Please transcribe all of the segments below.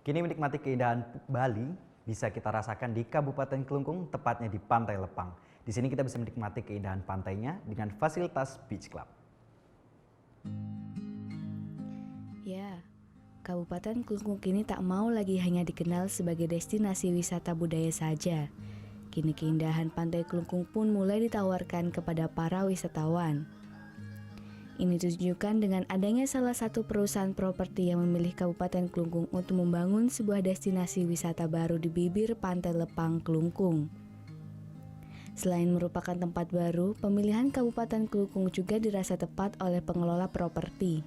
Kini menikmati keindahan Bali bisa kita rasakan di Kabupaten Kelungkung, tepatnya di Pantai Lepang. Di sini kita bisa menikmati keindahan pantainya dengan fasilitas Beach Club. Ya, Kabupaten Kelungkung kini tak mau lagi hanya dikenal sebagai destinasi wisata budaya saja. Kini keindahan Pantai Kelungkung pun mulai ditawarkan kepada para wisatawan. Ini ditunjukkan dengan adanya salah satu perusahaan properti yang memilih Kabupaten Kelungkung untuk membangun sebuah destinasi wisata baru di bibir Pantai Lepang, Kelungkung. Selain merupakan tempat baru, pemilihan Kabupaten Kelungkung juga dirasa tepat oleh pengelola properti.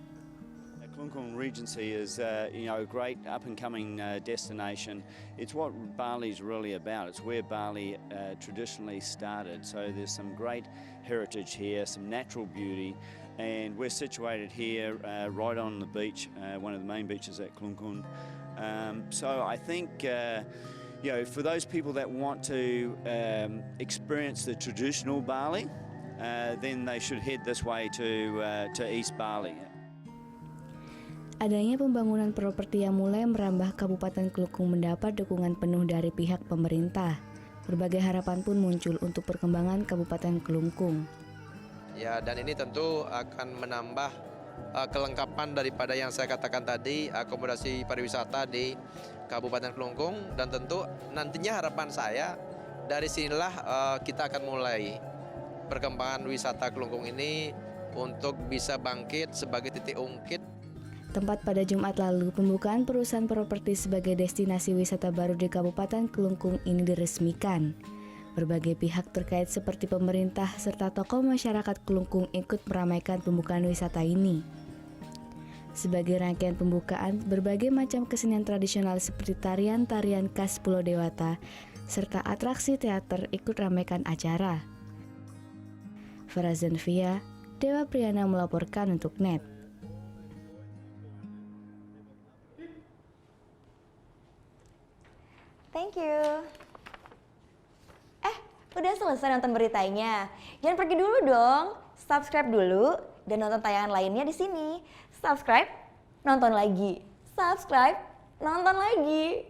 Kelungkung Regency is a great up-and-coming destination. It's what Bali's really about. It's where Bali traditionally started. So there's some great heritage here, some natural beauty, and we're situated here right on the beach, one of the main beaches at Kelungkung. So I think for those people that want to experience the traditional Bali, then they should head this way to East Bali. Adanya pembangunan properti yang mulai merambah Kabupaten Kelungkung mendapat dukungan penuh dari pihak pemerintah. Berbagai harapan pun muncul untuk perkembangan Kabupaten Kelungkung. Ya, dan ini tentu akan menambah kelengkapan daripada yang saya katakan tadi, akomodasi pariwisata di Kabupaten Kelungkung, dan tentu nantinya harapan saya dari sinilah kita akan mulai perkembangan wisata Kelungkung ini untuk bisa bangkit sebagai titik ungkit. Tempat pada Jumat lalu, pembukaan perusahaan properti sebagai destinasi wisata baru di Kabupaten Kelungkung ini diresmikan. Berbagai pihak terkait seperti pemerintah serta tokoh masyarakat Kelungkung ikut meramaikan pembukaan wisata ini. Sebagai rangkaian pembukaan, berbagai macam kesenian tradisional seperti tarian-tarian khas Pulau Dewata serta atraksi teater ikut ramaikan acara. Farazan Fia, Dewa Priyana melaporkan untuk NET. Thank you. Udah selesai nonton beritanya? Jangan pergi dulu dong. Subscribe dulu dan nonton tayangan lainnya di sini. Subscribe, nonton lagi. Subscribe, nonton lagi.